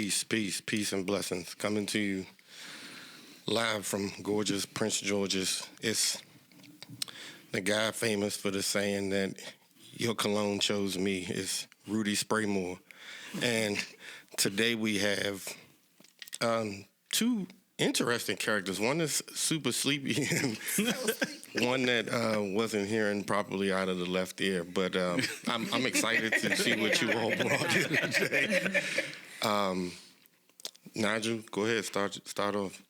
Peace, and blessings. Coming to you live from gorgeous Prince George's. It's the guy famous for the saying that your cologne chose me. It's Rudy Spraymore. And today we have two interesting characters. One is super sleepy and one that wasn't hearing properly out of the left ear. But I'm excited to see what you all brought in today. Nigel, go ahead. Start off.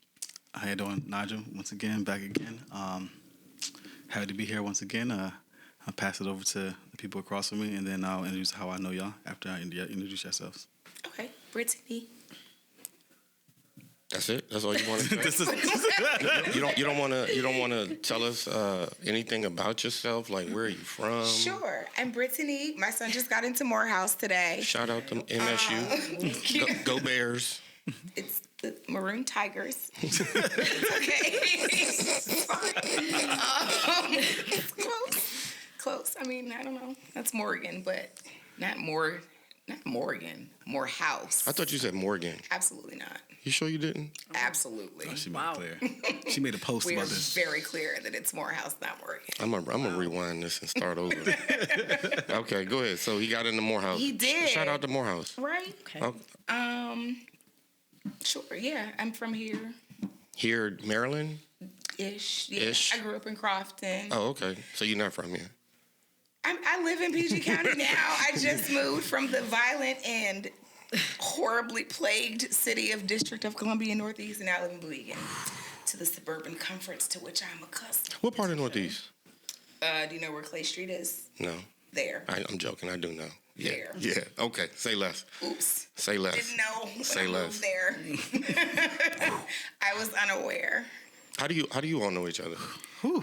How you doing, Nigel? Once again, back again. Happy to be here once again. I'll pass it over to the people across from me, and then I'll introduce how I know y'all after I introduce yourselves. Okay, Brittany. That's it. That's all you want to say. You don't want to tell us anything about yourself, like where are you from? Sure, I'm Brittany. My son just got into Morehouse today. Shout out to MSU. Go Bears. It's the Maroon Tigers. It's okay. It's fine. Close. I mean, I don't know. That's Morgan, but not Morgan. Morehouse. I thought you said Morgan. Absolutely not. You sure you didn't? Absolutely. Oh, she made it clear. She made a post We about are this. very clear that it's Morehouse, not Morgan. I'm gonna rewind this and start over. Okay, go ahead. So he got into Morehouse. He did. Shout out to Morehouse. Right? Okay. Sure, yeah. I'm from here. Here, Maryland? Ish. Yeah. Ish. I grew up in Crofton. Oh, okay. So you're not from here. I live in PG County now. I just moved from the violent and horribly plagued city of District of Columbia Northeast, and now I live in Blegan, to the suburban comforts to which I'm accustomed. What part of Northeast? Do you know where Clay Street is? No. There. I'm joking. I do know. Yeah. There. Yeah. Okay. Say less. Oops. Say less. Didn't know when Say I less. moved there. I was unaware. How do you all know each other?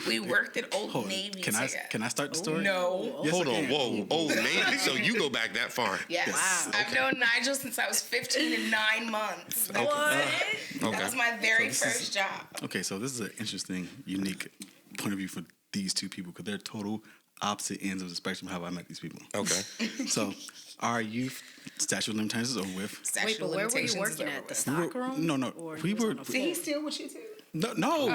We worked at Old Navy Can I start the story? No. Yes, Hold I on. can. Whoa. Old Navy. So you go back that far? Yes. Wow. I've known Nigel since I was 15 and 9 months. Okay. That was my very So this first job. Okay, so this is an interesting, unique point of view for these two people because they're total opposite ends of the spectrum of how I met these people. Okay. So, our youth statute of limitations is over with. Statute Wait, but of where were you limitations is working over at? The with. stock room? No. Or We he was were- on the Did floor? he steal what you did? No. Whoa.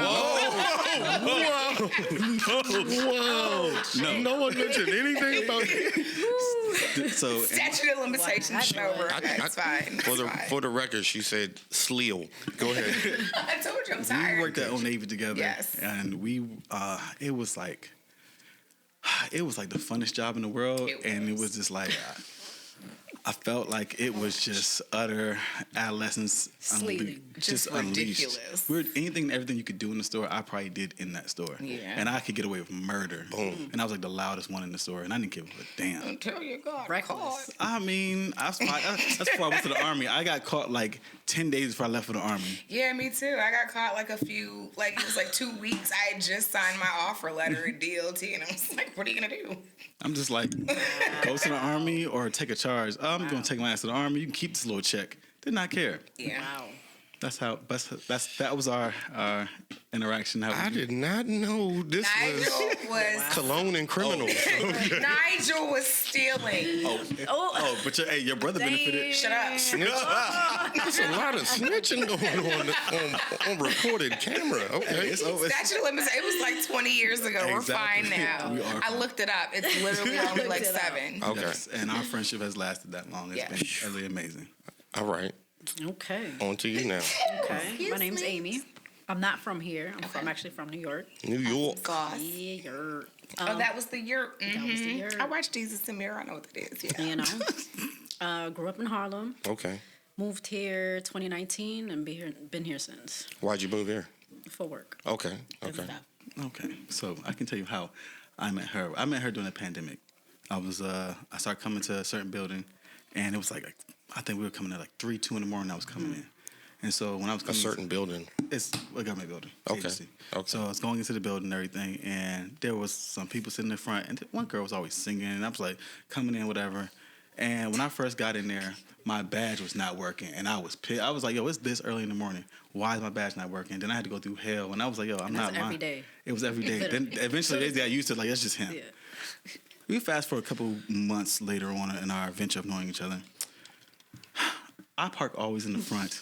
No one mentioned anything about it. So, Statute of limitations is over. It's fine. For the record, she said Sleal. Go ahead. I told you I'm we tired. worked at Old Navy together. Yes. And it was like the funnest job in the world. And it was just like, I felt like it was just utter adolescence. Sleazy. Just ridiculous. Anything and everything you could do in the store, I probably did in that store. Yeah. And I could get away with murder. Boom. And I was like the loudest one in the store. And I didn't give a damn. Until you got Reckless. caught. I mean, that's before I went to the Army. I got caught like 10 days before I left for the Army. Yeah, me too. I got caught it was like 2 weeks. I had just signed my offer letter at DLT, and I was like, what are you going to do? I'm just like, go to the Army or take a charge. I'm going to take my ass to the Army. You can keep this little check. Did not care. Yeah. Wow. That was our interaction. I did not know this Nigel was cologne and criminal. Nigel was stealing. But your brother benefited. Shut up. There's a lot of snitching going on recorded camera. Okay. It's over. Statute of limitations. It was like 20 years ago. We're Exactly. fine now. We are I fine. looked it up. It's literally only like Looked it up. 7. Okay. Yes, and our friendship has lasted that long. It's Yes. been really amazing. All right. Okay. On to you now. Okay. Excuse My name's me. Amy. I'm not from here. I'm actually from New York. New York. Gosh. Yeah. Oh, that was the year. That was the year. I watched Jesus and Mirror. I know what that is. Yeah. You know. Grew up in Harlem. Okay. Moved here 2019 and been here since Why'd you move here? for work. Okay. Good Okay. stuff. Okay, so I can tell you how I met her. I met her during the pandemic. I started coming to a certain building, and it was like I think we were coming at like 2 in the morning. I was coming in, and so when I was A coming, certain building. it's a government building. Okay. Agency. Okay. So I was going into the building and everything, and there was some people sitting in front, and one girl was always singing, and I was like coming in, whatever. And when I first got in there, my badge was not working, and I was pissed. I was like, "Yo, it's this early in the morning. Why is my badge not working?" Then I had to go through hell, and I was like, "Yo, I'm not That's every lying." day. It was every day. Then eventually they got used to it, like that's just him. Yeah. We fast forward a couple months later on in our venture of knowing each other. I park always in the front.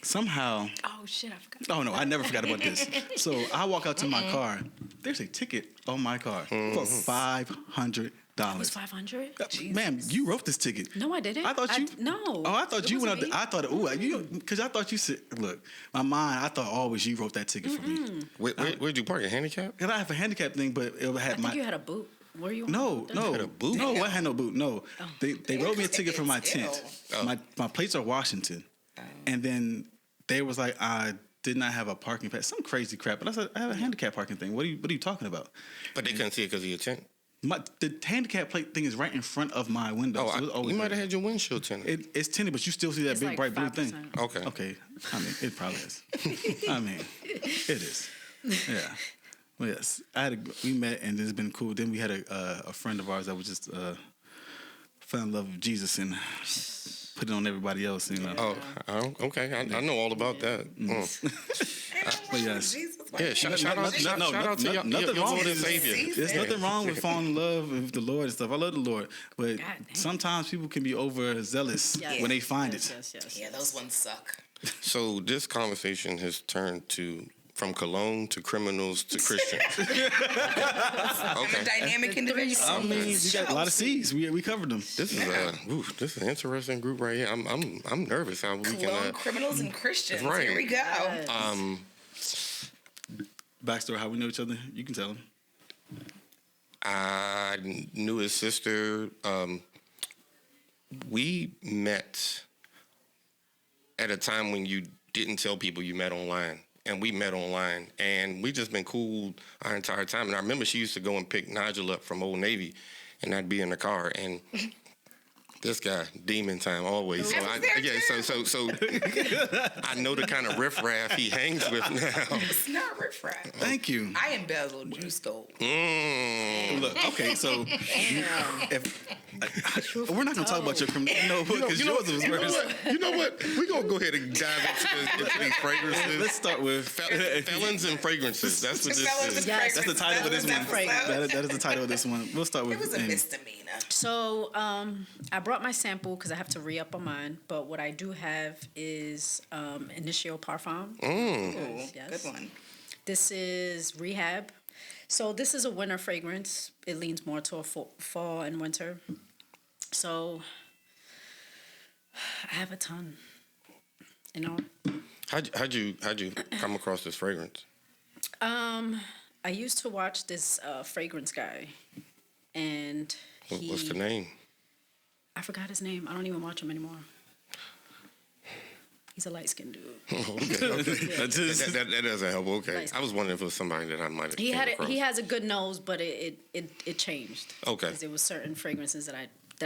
Somehow, Oh shit, I forgot. oh no, I never forgot about this. So I walk out to my car. There's a ticket on my car for $500. It was 500. Ma'am, you wrote this ticket. No, I didn't. I thought you. No. Oh, I thought It you went wasn't out. me. I thought, because I thought you said, look, my mind. I thought always you wrote that ticket for me. Where'd you park? A handicap? Cause I have a handicap thing, but it had I think you had a boot. Were you? No, no, had a boot? no. I had no boot. No, they wrote me a ticket for my tent. Oh. My plates are Washington, and then they was like, I did not have a parking pass, some crazy crap. But I said, I have a handicap parking thing. What are you talking about? But they couldn't see it because of your tent. The handicap plate thing is right in front of my window. So it was always You might there. have had your windshield tinted. It's tinted, but you still see that It's big like bright blue 5%. thing. Okay. Okay. I mean, it probably is. I mean, it is. Yeah. Well, yes. We met, and it's been cool. Then we had a friend of ours that was just fell in love with Jesus and put it on everybody else. You know. Oh, okay. I know all about that. But yes. Yeah, shout out to your nothing wrong Lord and with Savior. There's nothing wrong with falling in love with the Lord and stuff. I love the Lord, but God damn. sometimes people can be overzealous Yes. when they find yes, it. Yes. Yeah, those ones suck. So this conversation has turned from cologne to criminals to Christians. I'm a dynamic individual. I mean, you got a lot of C's. We covered them. This is an interesting group right here. I'm nervous how we Cologne, can. criminals, and Christians. Right. Here we go. Backstory, how we know each other, you can tell them. I knew his sister. We met at a time when you didn't tell people you met online. And we met online. And we just been cool our entire time. And I remember she used to go and pick Nigel up from Old Navy. And I'd be in the car. And this guy, demon time always. So I know the kind of riffraff he hangs with now. It's not riffraff. Thank you. I embezzled, you stole. Look, okay, so we're not gonna talk about your criminal. No, because yours was worse. You know what? We're going to go ahead and dive into these fragrances. Let's start with Felons and fragrances. That's what this Felons is. and Yes. That's the title of this one. Episode. That is the title of this one. We'll start with. It was a and- misdemeanor. So I brought my sample because I have to re-up on mine. But what I do have is Initio Parfum. Ooh, Yes. good one. This is Rehab. So this is a winter fragrance. It leans more to a fall and winter. So I have a ton. You know. How'd you come across this fragrance? I used to watch this fragrance guy, and What's the name? I forgot his name. I don't even watch him anymore. He's a light-skinned dude. Okay. That doesn't help. Okay. I was wondering if it was somebody that I might have. He has a good nose, but it changed. Okay. Because there was certain fragrances that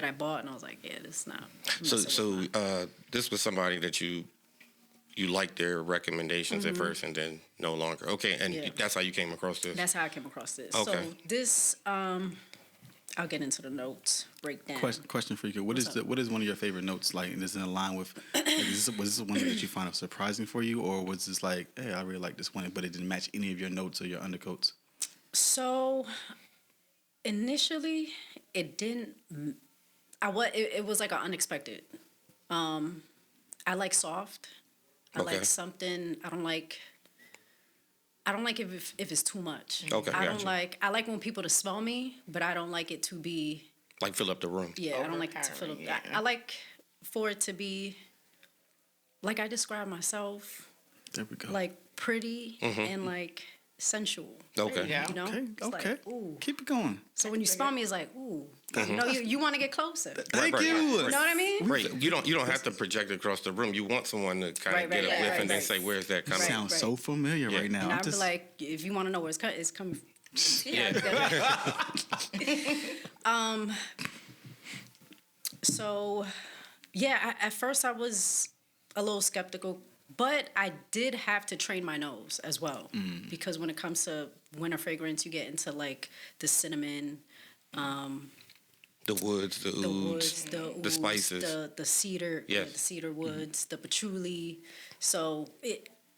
I bought, and I was like, yeah, this is not. So this was somebody that you liked their recommendations at first, and then no longer. Okay, and Yeah. that's how you came across this. That's how I came across this. Okay. So this, I'll get into the notes breakdown. Question for you. What is one of your favorite notes like? And is it in line with? Was this one that you found surprising for you, or was this like, hey, I really like this one, but it didn't match any of your notes or your undercoats? So initially, it didn't. It was like an unexpected. I like soft. I Okay. like something. I don't like if it's too much. Okay, I don't gotcha. like. I like when people to smell me, but I don't like it to be. Like fill up the room. Yeah, I don't like it to fill up. Overpowering, yeah. I like for it to be. Like I describe myself, There we go. like pretty and like sensual. Okay. Yeah. You know. It's Okay. Like, ooh. Keep it going. So when you smell me, it's like, ooh. You know, you want to get closer. Thank right, you. right. You know what I mean? Right. You don't have to project across the room. You want someone to kind of Right, get right, a whiff right, and then right. say, "Where's that coming?" Right. Sounds so familiar right now. And I'm I'd be just- like, if you want to know where it's coming from. Yeah. So, yeah, at first I was a little skeptical, but I did have to train my nose as well. Because when it comes to winter fragrance, you get into like the cinnamon, The woods, the the ouds, woods, the ouds, spices. the cedar, Yes. the cedar woods, the patchouli. So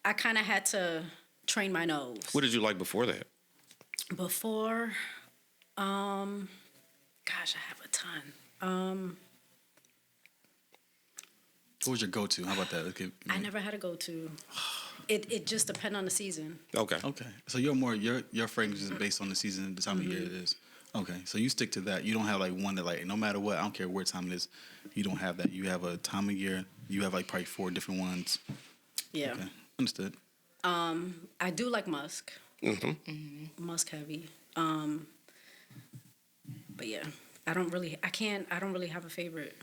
I kind of had to train my nose. What did you like before that? Before, gosh, I have a ton. What was your go-to? How about that? Okay. I never had a go-to. It just depends on the season. Okay. Okay. So your fragrance is based on the season, the time of year it is. Okay. So you stick to that. You don't have like one that like no matter what, I don't care what time it is, you don't have that. You have a time of year. You have like probably 4 different ones. Yeah. Okay. Understood. I do like musk. Musk heavy. But yeah, I don't really have a favorite.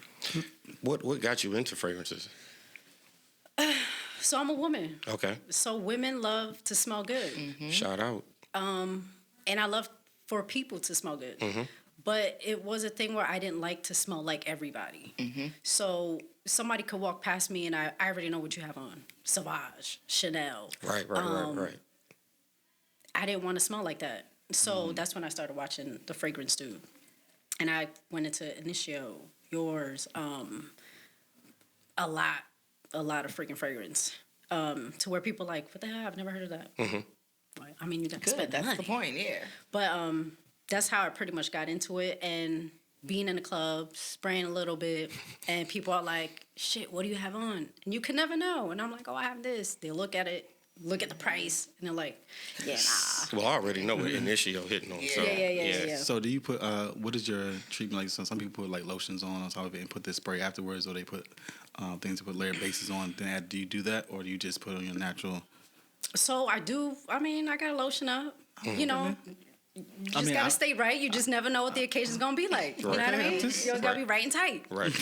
What got you into fragrances? So I'm a woman. Okay. So women love to smell good. Shout out. And I love for people to smell good. But it was a thing where I didn't like to smell like everybody. So somebody could walk past me and I already know what you have on. Sauvage, Chanel. Right. I didn't want to smell like that. So that's when I started watching The Fragrance Dude. And I went into Initio, yours, a lot of freaking fragrance. To where people like, what the hell? I've never heard of that. Like, I mean, you got to spend That's money. the point, yeah. But that's how I pretty much got into it. And being in the club, spraying a little bit, and people are like, shit, what do you have on? And you can never know. And I'm like, oh, I have this. They look at it, look at the price, and they're like, yeah, nah. Well, I already know what Initio hitting on. So, Yeah. So do you put what is your treatment like? So some people put like lotions on top of it and put this spray afterwards, or they put things to put layer bases on. Then do you do that, or do you just put on your natural? So I do. I mean, I got to lotion up. You know, you just got to stay right. You just never know what the occasion's going to be like. You know what I mean? You got to be right and tight. Right.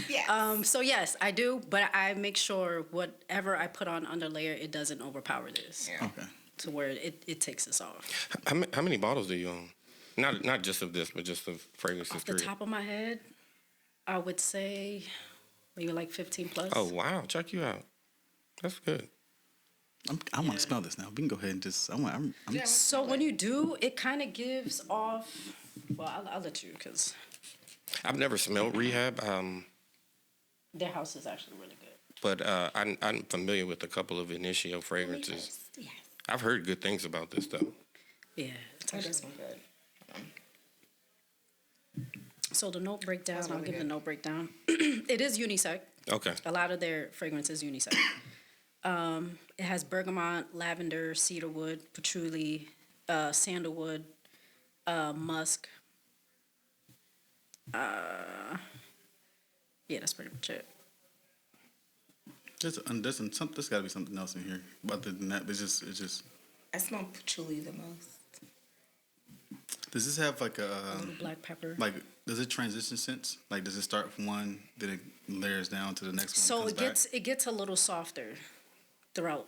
Yes. So yes, I do, but I make sure whatever I put on under layer, it doesn't overpower this. Yeah. Okay. To where it takes this off. How many bottles do you own? Not just of this, but just of fragrances. Off the top of my head, I would say maybe like 15 plus. Oh wow! Check you out. That's good. I want to smell this now. We can go ahead and just. So when you do, it kind of gives off. Well, I'll let you because I've never smelled Rehab, their house is actually really good. but I'm familiar with a couple of Initio fragrances. Yes. I've heard good things about this though. Yeah, it's Oh, actually this one good. So the note breakdown, That's I'll really give the good. note breakdown. It is unisex. Okay. A lot of their fragrance is unisex. It has bergamot, lavender, cedarwood, patchouli, sandalwood, musk. Yeah, that's pretty much it. There's got to be something else in here. Other than that, it's just. I smell patchouli the most. Does this have like a little black pepper. like? Does it transition scents? Like, does it start from one, then it layers down to the next one? So comes it gets a little softer throughout.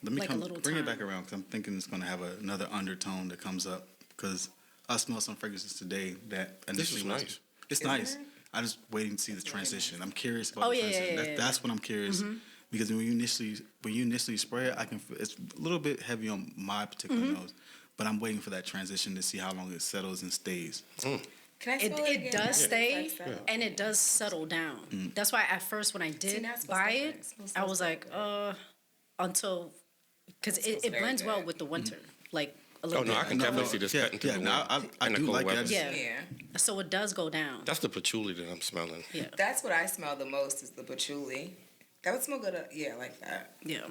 Let me like a little bring it time. back around because I'm thinking it's going to have another undertone that comes up. Because I smell some fragrances today that This is initially was- nice. It's Isn't nice. it? I'm just waiting to see the transition. I'm curious about Oh, the yeah, transition. yeah, yeah, That's what I'm curious because when you initially spray it, it's a little bit heavy on my particular nose, but I'm waiting for that transition to see how long it settles and stays. Can I smell it It again? does stay Like that. and it does settle down. That's why at first when I did now it smells buy different. it, It smells I so was like, until because smells it very blends well good. with the winter, like a Oh little no, I bit. can definitely see this cutting through the no, wind I in the do cold like weather. that. Yeah. Yeah. So it does go down. That's the patchouli that I'm smelling. Yeah, That's what I smell the most is the patchouli. That would smell good. Yeah, like that. yeah.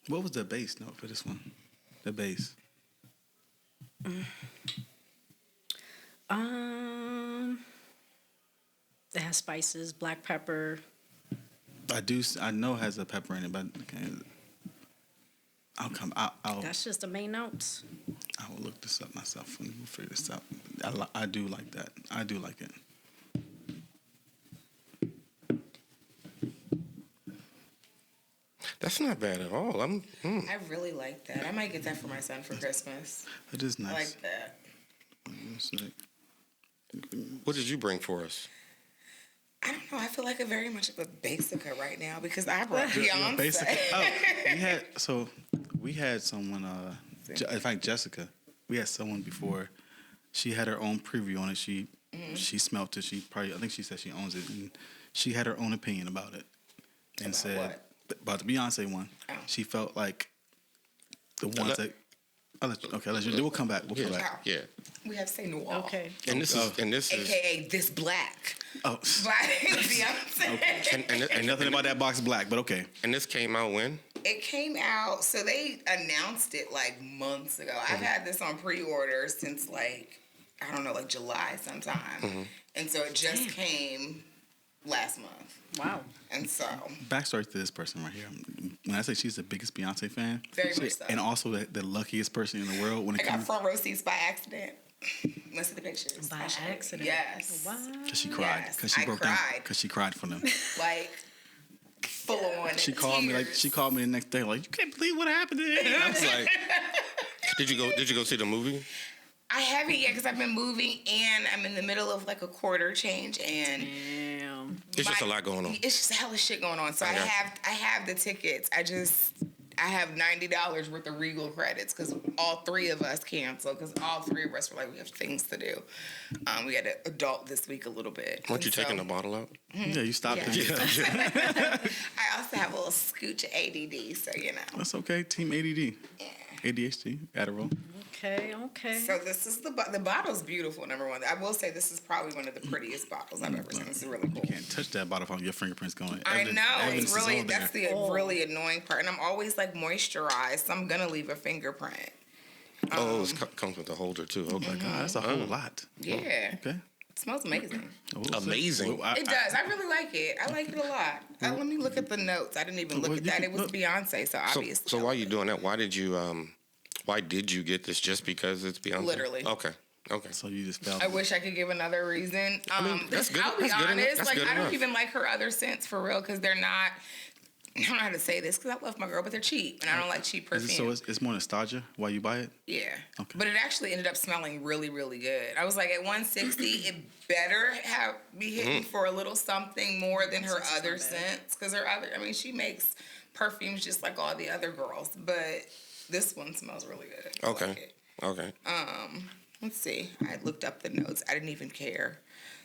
What was the base note for this one? The base. It has spices, black pepper. I know it has a pepper in it, but I'll That's just the main notes. I will look this up myself and we'll figure this out. I do like that. I do like it. That's not bad at all. I really like that. I might get that for my son for Christmas. It is I nice. like that. What did you bring for us? I don't know. I feel like a very much of a basica right now because I brought Beyonce. Basically, we had someone. In fact, Jessica. We had someone before. She had her own preview on it. She smelt it. I think she said she owns it, and she had her own opinion about it, and About said what? about the Beyonce one. Oh. She felt like the ones that I'll let you. We'll come back. We'll come back. Yeah. We have to say noir. Okay. And this is AKA this black. Oh. By Beyonce. Okay. And nothing about that box black, but okay. And this came out when? It came out, so they announced it like months ago. I've had this on pre-order since like, I don't know, like July sometime. And so it just came last month. Wow. And so. Backstory to this person right here. When I say she's the biggest Beyonce fan, Very much so. and also the luckiest person in the world when it I got comes. front row seats by accident. Let's see the pictures. By accident. Yes. Wow. Cause she cried. Yes, Cause she I broke down. cried. Cause she cried for them. Like, full on. She called me like. She called me the next day like, you can't believe what happened to him. I was like, Did you go see the movie? I haven't yet because I've been moving and I'm in the middle of like a quarter change and Damn. It's just a lot going on. it's just hella shit going on. So I have the tickets. I have $90 worth of Regal credits because all three of us canceled because all three of us were like, we have things to do. We had to adult this week a little bit. Weren't you taking the bottle out? yeah, you stopped Yeah. it. I also have a little scooch of ADD, so you know. That's okay. Team ADD, ADHD, Adderall. Okay. So this is the bottle's beautiful. Number one, I will say this is probably one of the prettiest bottles I've ever seen. This is really cool. You can't touch that bottle from your fingerprints going. I know. Evidence It's is really all there. that's the really annoying part, and I'm always like moisturized, so I'm gonna leave a fingerprint. It comes with a holder too. Okay. God, that's a whole lot. Yeah, Okay. it smells amazing. Amazing. It does. I really like it. I like it a lot. Let me look at the notes. I didn't even look Well, at you that. can It was look. Beyonce, so obviously. So while you're doing that, why did you get this? Just because it's Beyonce? Literally. Okay. So you just felt. I wish I could give another reason. that's good. I'll be That's good enough. honest. That's Like good I don't enough. even like her other scents for real because they're not. I don't know how to say this because I love my girl, but they're cheap, and I don't like cheap Is perfume. it, so it's more nostalgia why you buy it? Yeah. Okay. But it actually ended up smelling really, really good. I was like, at 160, it better be hitting for a little something more than her other scents. Because she makes perfumes just like all the other girls. But this one smells really good. I Okay. like it. Okay. Let's see. I looked up the notes. I didn't even care.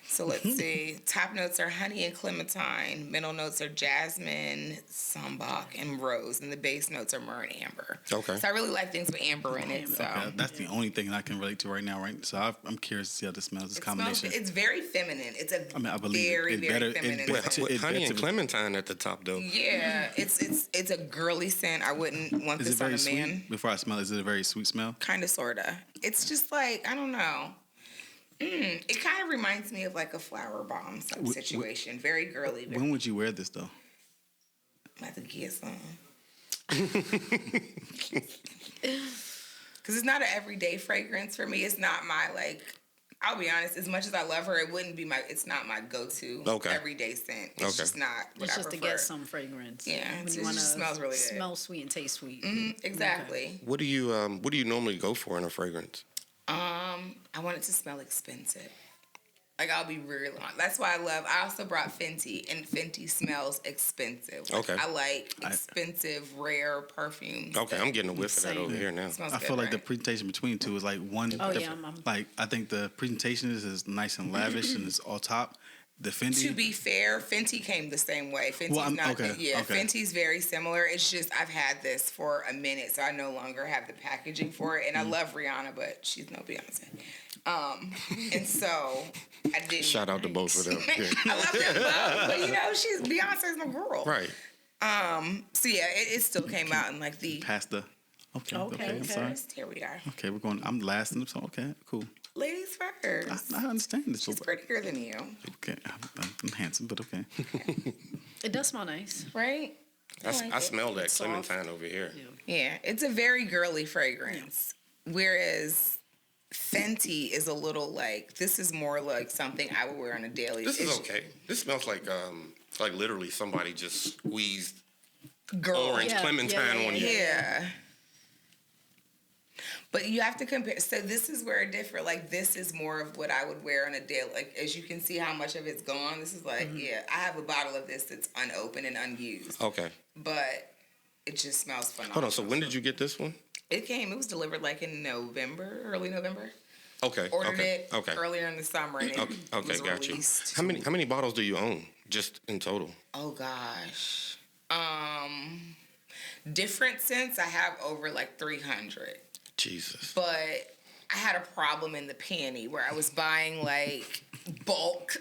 So let's see. Top notes are honey and clementine. Middle notes are jasmine, sambac, and rose. And the base notes are myrrh and amber. Okay. So I really like things with amber in it. So Okay, that's the only thing I can relate to right now, right? So I'm curious to see how this smells. This combination. It's very feminine. It's a I believe it. very, It's very better- feminine. it's scent. With honey and better- clementine at the top though. Yeah, it's a girly scent. I wouldn't want Is it this on very a man. sweet? Before I smell, is it a very sweet smell? Kind of, sorta. It's just like I don't know. It kind of reminds me of like a flower bomb type situation. Very girly. When would you wear this though? I have to get some. Because it's not an everyday fragrance for me. It's not my like. I'll be honest. As much as I love her, it wouldn't be my. It's not my go-to everyday scent. It's just not. What It's I just to prefer. get some fragrance. Yeah, When it you want to just smells really good. smell sweet and taste sweet. Exactly. What do you normally go for in a fragrance? I want it to smell expensive. Like I'll be real honest. That's why I also brought Fenty, and Fenty smells expensive. Like, Okay. I like expensive, rare perfumes. Okay, I'm getting a whiff of that Same. over here now. It smells I good, feel like the right? presentation between the two is like one. Oh, yeah, different- I'm- like I think the presentation is nice and lavish and it's all top. The Fendi. To be fair, Fenty came the same way. Fenty's okay. Fenty's very similar. It's just I've had this for a minute, so I no longer have the packaging for it. And I love Rihanna, but she's no Beyonce. And so I didn't. Shout out to both of them. Yeah. I love them both, but she's Beyonce's my girl. Right. So yeah, it still came out in like the past the. Okay. Okay. I'm sorry. first. Here we are. Okay, we're going. I'm last in the song. Okay, cool. Ladies first. I understand this. She's prettier than you, Okay, I'm handsome, but okay. It does smell nice. right? I smell that It's soft. clementine over here. Yeah, it's a very girly fragrance. Whereas Fenty is a little like, this is more like something I would wear on a daily. This is okay. This smells like literally somebody just squeezed girl. orange clementine on you. Yeah. But you have to compare. So this is where it differs. Like this is more of what I would wear on a daily. Like as you can see how much of it's gone. This is like, I have a bottle of this that's unopened and unused. Okay. But it just smells phenomenal. Hold on. So when did you get this one? It was delivered like in November, early November. Okay. Ordered okay. it Okay. earlier in the summer and it Okay. was Got you. released. How many bottles do you own just in total? Oh gosh. Different scents, I have over like 300. Jesus. But I had a problem in the panty where I was buying like bulk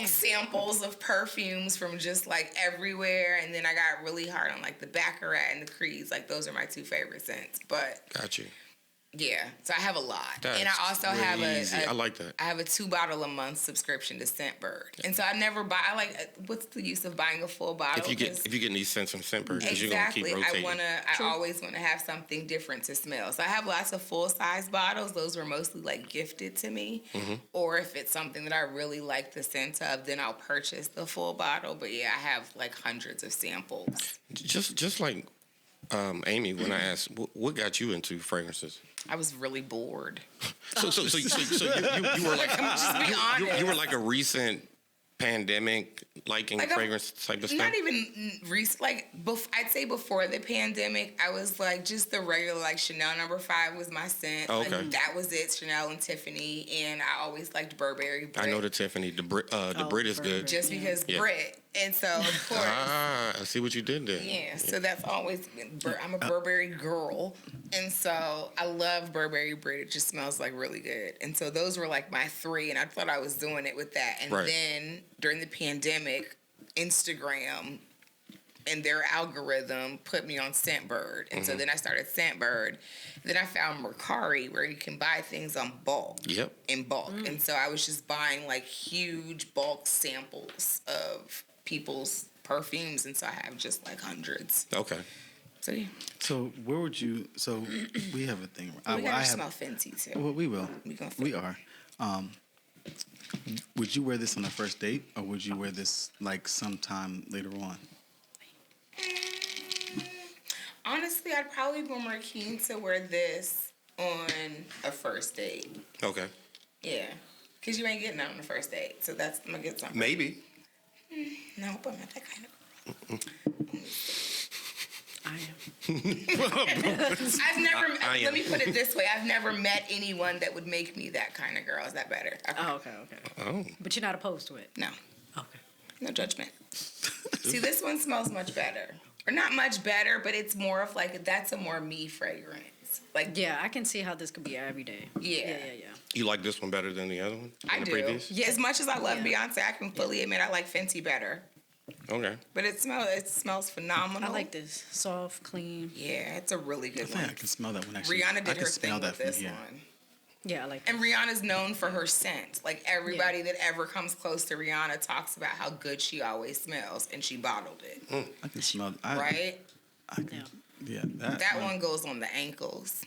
samples of perfumes from just like everywhere, and then I got really hard on like the Baccarat and the Creeds. Like those are my two favorite scents. But Got you. yeah, so I have a lot, That's and I also have crazy. a I like that. I have a 2 bottle a month subscription to Scentbird, and so I never buy. I like. What's the use of buying a full bottle? If you're getting these scents from Scentbird, because Exactly. you're gonna keep rotating. I always want to have something different to smell. So I have lots of full size bottles. Those were mostly like gifted to me. Mm-hmm. Or if it's something that I really like the scent of, then I'll purchase the full bottle. But yeah, I have like hundreds of samples. Just like Amy, when I asked, what got you into fragrances? I was really bored. So you were like, I'm just being honest. you were like a recent pandemic liking Like fragrance type of stuff. Not even recent. Like I'd say before the pandemic, I was like just the regular like Chanel No. 5 was my scent. Oh, okay. Like, that was it. Chanel and Tiffany, and I always liked Burberry. I know the Tiffany. The Brit is good. Burberry. Just because Yeah. Brit. And so, of course, Ah, I see what you did there. yeah, so that's always been, I'm a Burberry girl. And so I love Burberry Brit. It just smells like really good. And so those were like my three, and I thought I was doing it with that. And Right. then during the pandemic, Instagram and their algorithm put me on Scentbird. And so then I started Scentbird. Then I found Mercari, where you can buy things on bulk. Yep. In bulk. And so I was just buying like huge bulk samples of people's perfumes, and so I have just like hundreds. Okay. So yeah, So where would you? So we have a thing. we gotta smell Fenty too. Well, we will. We gonna We are. Would you wear this on a first date, or would you wear this like sometime later on? Honestly, I'd probably be more keen to wear this on a first date. Okay. Yeah, because you ain't getting out on the first date, so that's I'm gonna get something. Maybe. No, but I'm not that kind of girl. I am. I've never. I am. Let me put it this way: I've never met anyone that would make me that kind of girl. Is that better? Okay. Oh, okay. Oh. But you're not opposed to it. No, Okay. no judgment. See, this one smells much better, or not much better, but it's more of like that's a more me fragrance. Like Yeah, I can see how this could be every day. Yeah. Yeah. You like this one better than the other one? I Than the do. previous? Yeah. As much as I love Yeah. Beyonce, I can fully admit I like Fenty better. Okay. But it smells phenomenal. I like this. Soft, clean. Yeah, it's a really good I think I one. can smell that one actually. Rihanna I did can her smell thing that with from this here. one. Yeah, I like And Rihanna's known for her scent. Like everybody that ever comes close to Rihanna talks about how good she always smells, and she bottled it. I can smell. Right? I can, Yeah. yeah. That one goes on the ankles.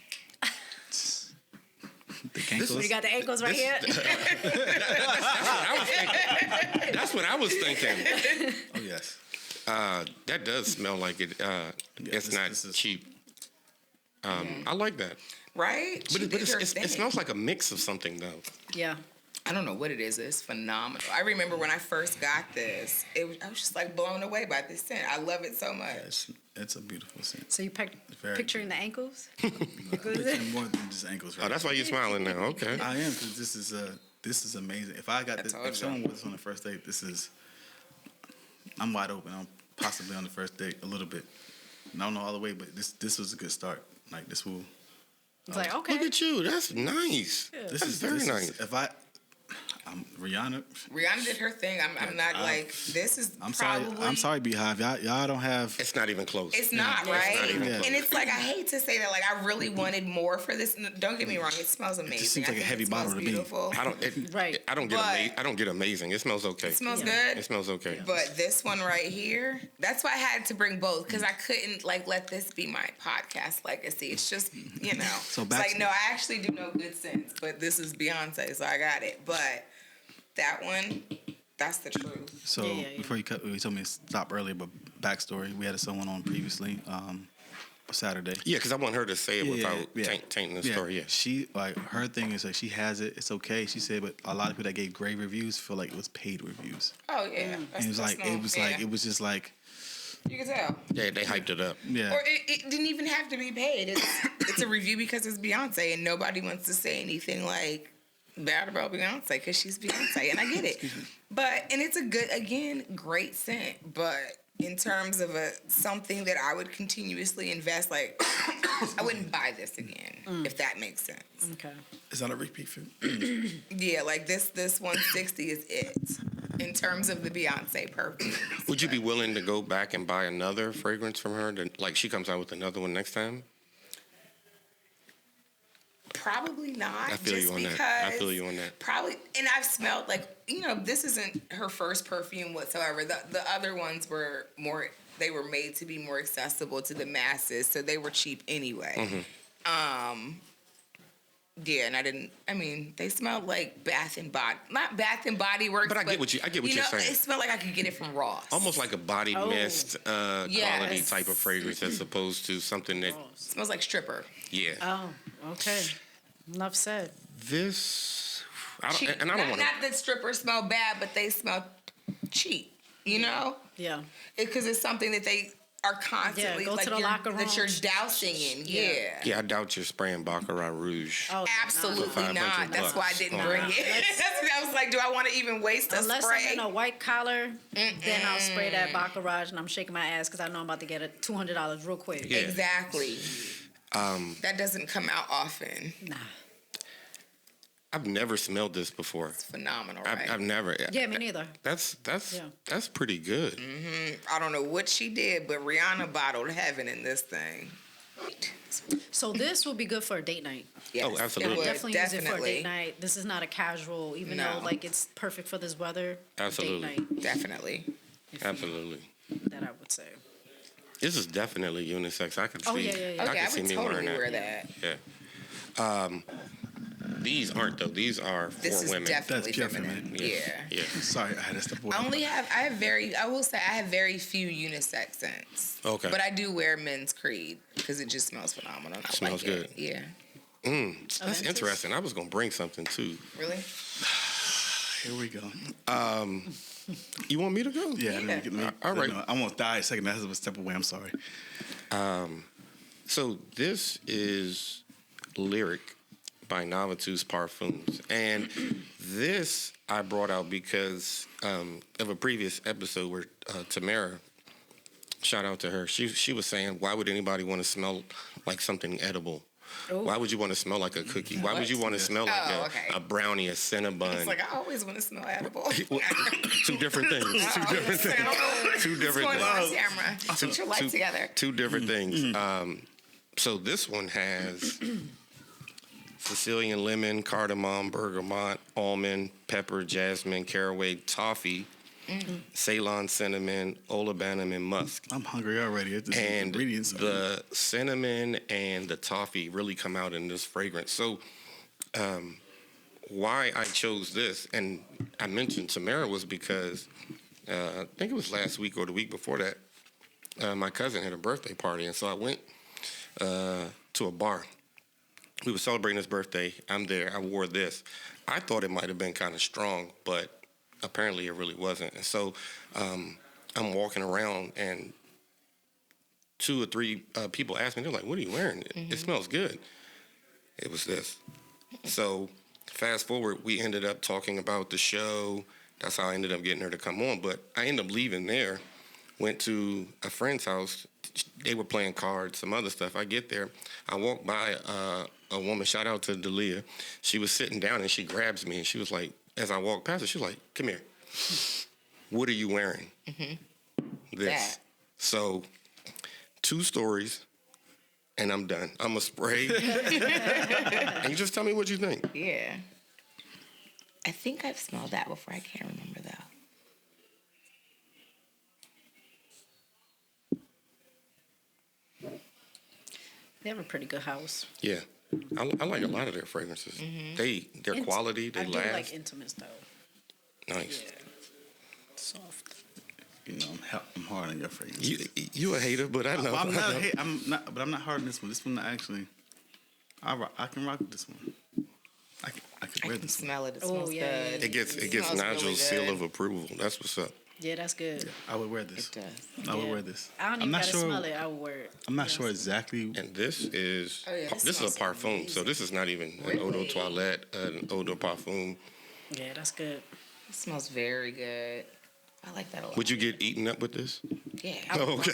The ankles. You got the ankles right here. That's what I was thinking. Oh yes. That does smell like it. It's not this is- cheap. I like that. Right? But, She it, did but her it thing. smells like a mix of something, though. Yeah. I don't know what it is. It's phenomenal. I remember when I first got this, I was just like blown away by this scent. I love it so much. It's a beautiful scent. So you Very picturing the ankles? Picturing more than just ankles. Right? Oh, that's why you're smiling now. Okay. I am, because this is amazing. If I got this, told if you. someone was on the first date, I'm wide open. I'm possibly on the first date a little bit. I don't know all the way, but this was a good start. Like this will. It's like, okay. Look at you. That's nice. This That's is very this nice. Is, if I'm Rihanna. Rihanna did her thing. I'm not like this is. I'm probably, sorry. I'm sorry, Beehive. Y'all don't have. It's not even close. It's not Yeah. right, It's not even close. and it's like I hate to say that. Like I really wanted more for this. Don't get me wrong; it smells amazing. seems I like a think heavy it smells bottle to me. beautiful. Right. I don't get. But- I don't get amazing. It smells okay. It smells Yeah. good. It smells okay. But this one right here, that's why I had to bring both because I couldn't like let this be my podcast legacy. It's just So it's back like to- no, I actually do know good sense, but this is Beyonce, so I got it. But that one, that's the truth. So Yeah. before you told me to stop earlier, but backstory. We had someone on previously, Saturday. Yeah, because I want her to say it without tainting the story. Yeah. She her thing is like she has it. It's okay. She said, but a lot of people that gave great reviews feel like it was paid reviews. Oh yeah, And it was like it was just like you can tell. Yeah, they hyped it up. yeah. Or it didn't even have to be paid. It's a review because it's Beyonce, and nobody wants to say anything like bad about Beyonce because she's Beyonce, and I get it. And it's a good, again, great scent, but in terms of something that I would continuously invest, like I wouldn't buy this again, if that makes sense. Okay. Is that a repeat food? Yeah, like this 160 is it in terms of the Beyonce perfume. Would you be willing to go back and buy another fragrance from her? Like she comes out with another one next time? Probably not. I feel just you on that. because I feel you on that. Probably, and I've smelled like, this isn't her first perfume whatsoever. The other ones were more. They were made to be more accessible to the masses, so they were cheap anyway. Mm-hmm. Yeah, and I didn't. I mean, they smelled like Bath and Body, not Bath and Body Works. But I get what you're saying. It smelled like I could get it from Ross. Almost like a body mist quality Yes. type of fragrance as opposed to something that, Smells like stripper. yeah. Oh, okay. Enough said. This, I Cheap. don't want to. Not that strippers smell bad, but they smell cheap. You know, Yeah. because it's something that they are constantly go to the locker room. that you're dousing in. Yeah. Yeah, I doubt you're spraying Baccarat Rouge. Oh, Absolutely For $500 not. That's why I didn't bucks. bring it. I was like, do I want to even waste a Unless spray? I'm in a white collar, then I'll spray that Baccarat and I'm shaking my ass because I know I'm about to get it $200 real quick. Yeah. Exactly. That doesn't come out often. Nah. I've never smelled this before. It's phenomenal, right? I've never. Yeah, me neither. That's pretty good. I don't know what she did, but Rihanna bottled heaven in this thing. So this will be good for a date night. Yes, Oh, absolutely. it would, Definitely use it for a date night. This is not a casual, even No. though like it's perfect for this weather. Absolutely. Date night, Definitely. Absolutely. that I would say. This is definitely unisex. I can see. Oh, yeah, yeah, yeah. I Okay, can I see would me totally wearing wear that. that. Yeah. These aren't though. These are for This is women. definitely That's pure feminine. feminine. Yeah. Yeah. Sorry, I had to step away. I will say I have very few unisex scents. Okay. But I do wear men's Creed because it just smells phenomenal. I Smells like it. good. Yeah. That's interesting. I was gonna bring something too. Really? Here we go. You want me to go? Yeah. Let me, all right. No, I almost died a second. That was a step away. I'm sorry. So this is Lyric by Novatus Parfums, and this I brought out because of a previous episode where Tamara, shout out to her, she was saying, why would anybody want to smell like something edible? Why would you want to smell like a cookie? Why would you want to smell like a brownie, a Cinnabon? It's like I always want to smell edible. Two different things. Two different things. Camera. Put your light together. Two different things. So this one has Sicilian lemon, cardamom, bergamot, almond, pepper, jasmine, caraway, toffee, Ceylon cinnamon, olibanum, and musk. I'm hungry already. This And ingredients. the cinnamon and the toffee really come out in this fragrance. So why I chose this, and I mentioned Tamara, was because I think it was last week or the week before that, my cousin had a birthday party, and so I went to a bar. We were celebrating his birthday. I'm there. I wore this. I thought it might have been kind of strong, but apparently it really wasn't. And so I'm walking around, and 2 or 3 people asked me, they're like, what are you wearing? It smells good. It was this. So fast forward, we ended up talking about the show. That's how I ended up getting her to come on. But I ended up leaving there, went to a friend's house. They were playing cards, some other stuff. I get there. I walk by a woman, shout out to Delia. She was sitting down, and she grabs me, and she was like, as I walked past her, she was like, come here. What are you wearing? This. That. So 2 stories, and I'm done. I'm a spray. And you just tell me what you think. Yeah. I think I've smelled that before. I can't remember though. They have a pretty good house. Yeah. I like a lot of their fragrances. Their quality, they I do last. like intimates though. Nice. Yeah. Soft. You know, I'm hard on your fragrance. You a hater, but I know. Well, I'm I not. know. But I'm not hard on this one. This one actually, I can rock with this one. I can I wear can this one. smell it. It Oh, smells yeah, good. It gets smells Nigel's really seal good. of approval. That's what's up. Yeah, that's good. I would wear this. It does. I would Yeah. wear this. I don't even I'm not gotta sure. smell it. I would wear it. I'm not sure exactly. And this is Oh, yeah, this this is smells a parfum. amazing. So this is not even an eau de toilette, an eau de parfum. Yeah, that's good. It smells very good. I like that a lot. Would you get eaten up with this? Yeah. Oh, okay.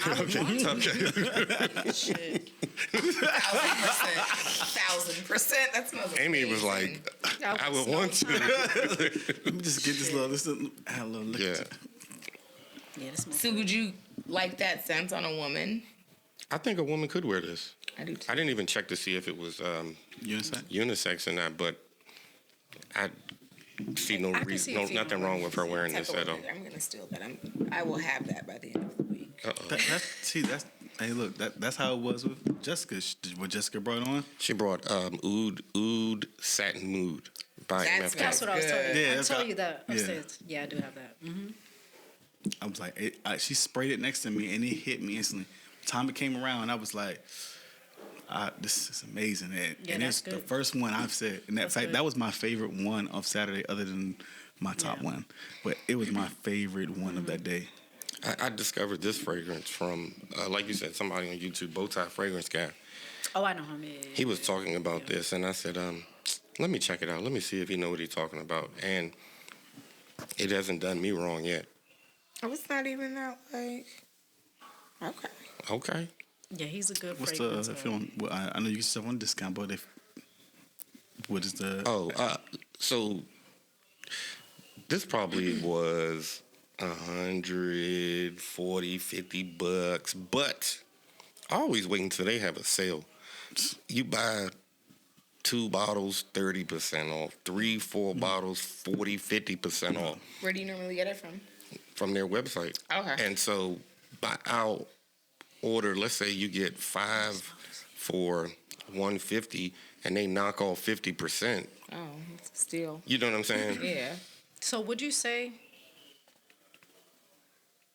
Shit. 1,000%. That smells Amy was amazing. like, I would want to. Let me just get this add a little liquor. Yeah. to it. Yeah, this smells So would you like that scent on a woman? I think a woman could wear this. I do too. I didn't even check to see if it was Unisex? unisex or not, but I see no can reason, see no a female nothing wrong with her wearing Type this of at all. woman. I'm gonna steal that. I will have that by the end of the week. Hey, look, that's how it was with Jessica. What Jessica brought on? She brought Oud Satin Mood by That's MF That's what I was telling you. Yeah, I that's told got- you that yeah. upstairs. Yeah, I do have that. I was like, she sprayed it next to me, and it hit me instantly. Time it came around, I was like, this is amazing. And Yeah, and that's it's the good. first one I've said. And That's fact, good. that was my favorite one of Saturday, other than my top Yeah. one. But it was my favorite one of that day. I discovered this fragrance from, like you said, somebody on YouTube, Bowtie Fragrance Guy. Oh, I know him. Yeah, He was talking about this, and I said, let me check it out. Let me see if he know what he's talking about. And it hasn't done me wrong yet. Oh, it's not even that like. Okay. Okay. Yeah, he's a good What's fragrance. the film? Well, I know you can sell on discount, but what is the? So this probably was $140, $50, but I always wait until they have a sale. You buy 2 bottles, 30% off. 3-4 bottles, 40-50% off Where do you normally get it from? their website. Okay. And so by our order, let's say you get 5 for $150, and they knock off 50%. Oh, it's a steal. You know what I'm saying? Yeah. So would you say?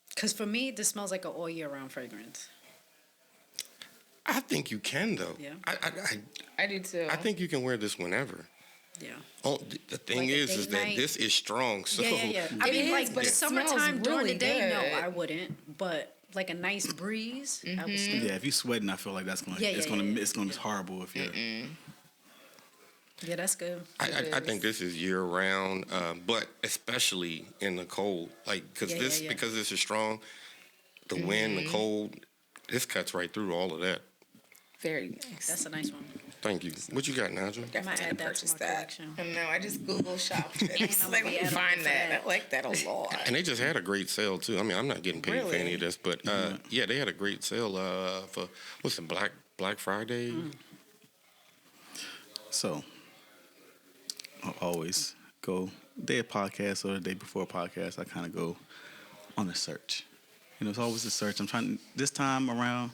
Because for me, this smells like an all year round fragrance. I think you can though. Yeah. I do too. I think you can wear this whenever. Yeah. Oh, the thing Like a is date that night. this is strong. So Yeah. I It mean, is, like, but it summertime smells during really the day, good. no, I wouldn't. But like a nice breeze, I would still. Yeah, if you're sweating, I feel like that's gonna. Yeah, it's yeah, gonna. yeah. It's gonna be horrible if you're. Yeah, that's good. I think this is year round, but especially in the cold, like because Yeah, this yeah. because this is strong. The wind, the cold, this cuts right through all of that. Very nice. That's a nice one. Thank you. What you got, Nigel? I might Definitely add that to purchase my that. collection. I know. I just Google shopped it. It's I'm like, gonna let be me adding find for that. that. I like that a lot. And they just had a great sale too. I mean, I'm not getting paid for any Really? of this, but yeah, they had a great sale for what's it, Black Friday. So, I always go day of podcast or the day before podcast. I kind of go on a search. You know, it's always a search. I'm trying. This time around,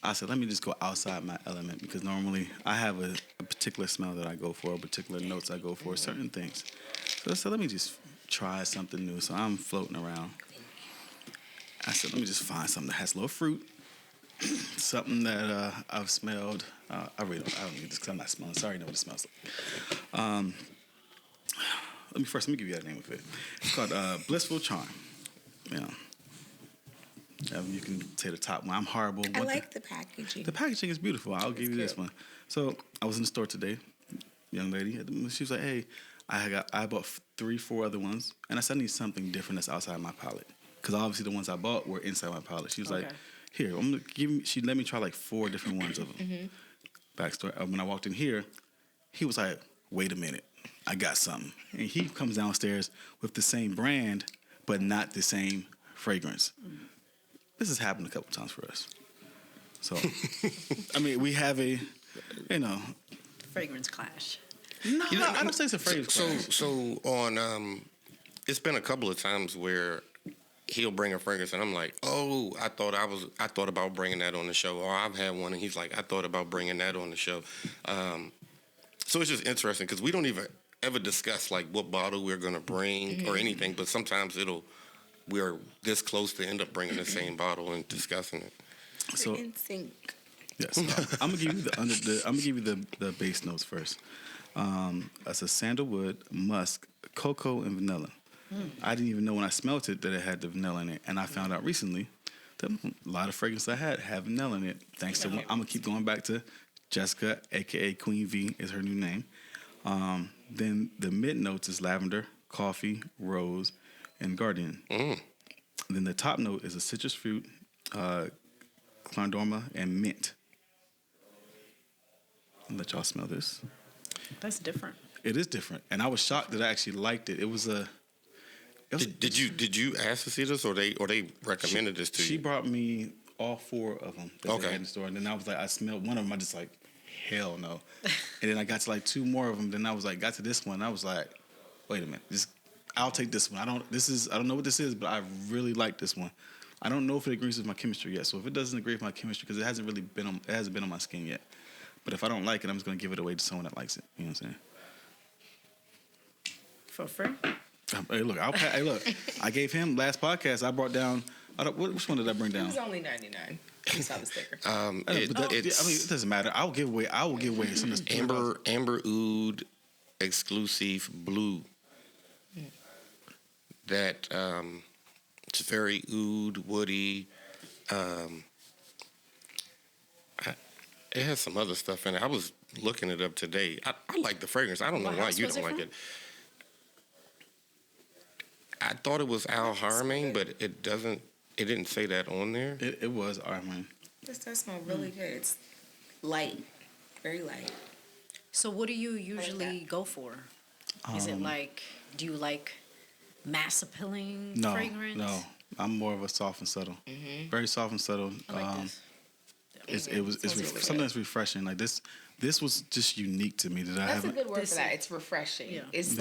I said, let me just go outside my element because normally I have a particular smell that I go for, particular notes I go for, certain things. So I said, let me just try something new. So I'm floating around. I said, let me just find something that has a little fruit, something that I've smelled. I don't need this because I'm not smelling. Sorry, I know what it smells like. Let me give you that name of it. It's called Blissful Charm. You know. You can say the top one. I'm horrible. I with like the packaging. the packaging is beautiful. I'll give you this good. one. So I was in the store today. Young lady, she was like, "Hey, I bought 3-4 other ones, and I said I need something different that's outside my palette because obviously the ones I bought were inside my palette." She was like, Okay. "Here, I'm gonna give me." She let me try like 4 different ones of them. Backstory: when I walked in here, he was like, "Wait a minute, I got something," and he comes downstairs with the same brand but not the same fragrance. This has happened a couple times for us. So, I mean, we have a, Fragrance clash. no, I don't say it's a fragrance. So on it's been a couple of times where he'll bring a fragrance and I'm like, oh, I thought about bringing that on the show, or I've had one and he's like, I thought about bringing that on the show. So it's just interesting because we don't even ever discuss like what bottle we're gonna bring or anything, but sometimes we're this close to end up bringing the same bottle and discussing it. So in sync. yes, I'm gonna give you the base notes first. That's a sandalwood, musk, cocoa, and vanilla. I didn't even know when I smelled it that it had the vanilla in it, and I found out recently that a lot of fragrances I had have vanilla in it. Thanks to I'm gonna keep going back to Jessica, aka Queen V, is her new name. Then the mid notes is lavender, coffee, rose, and garden. And then the top note is a citrus fruit, Clondorma, and mint. I'll let y'all smell this. That's different. It is different, and I was shocked that I actually liked it. It was a. Did you ask to see this, or they recommended this to you? She brought me all 4 of them that they had in the store, and then I was like, I smelled one of them. I just like, hell no. And then I got to like 2 more of them. Then I was like, got to this one. And I was like, wait a minute, I'll take this one. I don't know what this is, but I really like this one. I don't know if it agrees with my chemistry yet. So if it doesn't agree with my chemistry, because it hasn't been on my skin yet. But if I don't like it, I'm just gonna give it away to someone that likes it. You know what I'm saying? For free? Hey, look, I gave him last podcast. I brought down. Which one did I bring It down? was only $99. You saw the sticker. It doesn't matter. I will give away some of this Amber Oud exclusive blue. That it's very oud, woody. It has some other stuff in it. I was looking it up today. I like the fragrance. I don't know why you don't like it. I thought it was Al Harming, but it didn't say that on there. It was Armand. This does smell really good. It's light, very light. So what do you usually go for? Is it like, do you like mass appealing fragrance? No. I'm more of a soft and subtle. Mm-hmm. Very soft and subtle. I like this. It's something that's refreshing. Like this was just unique to me. That's a good word for that. It's refreshing. Yeah. It's